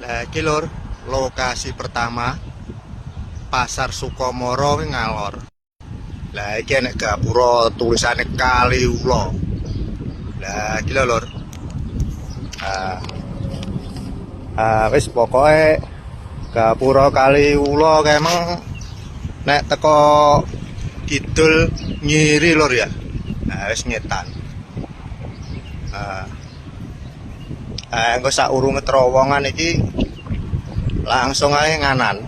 Nah, iki lur, lokasi pertama Pasar Sukomoro ngalor. Lah iki nek gapura tulisane Kali Ulo. Lah iki lur. Wis pokoke gapura Kali Ulo emang nek teko kidul nyiri lur ya. Nah wis ngetan. Engko sak urunge terowongan iki langsung ae nganan.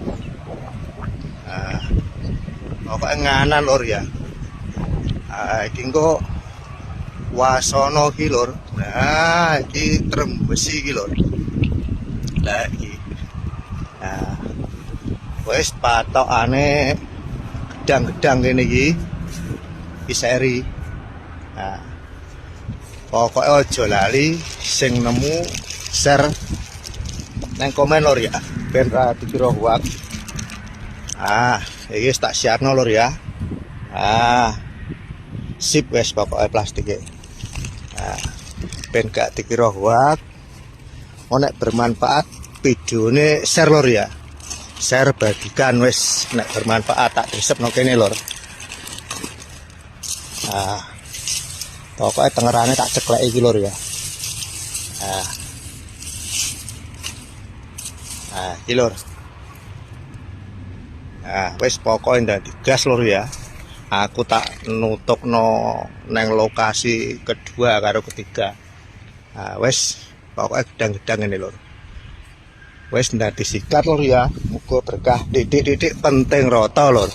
Pokoknya nganan lur ya. Iki engko Wasono iki lur. Nah, iki Trembesi iki lur. Lah iki. Nah, wis patokane gedang-gedang kene iki. Iki seri. Nah, pokoknya aja lali sing nemu share nang komen lur ya. Ben ra dikira hoax. Iki tak siapno lur ya. Sip wes pokoknya plastiknya. Ben gak dikira hoax. Nek bermanfaat videone share lur ya. Share bagikan wes nek bermanfaat tak resepno kene lur. Pokoknya tengerane tak ceklek iki lur ya. Iki lur. Wis pokoknya ndang gas lur ya. Aku tak nutupno neng lokasi kedua karo ketiga. Wis pokoknya gedang-gedang ini lur. Wis ndak disikat lur ya. Muga berkah, titik-titik penting rata lur.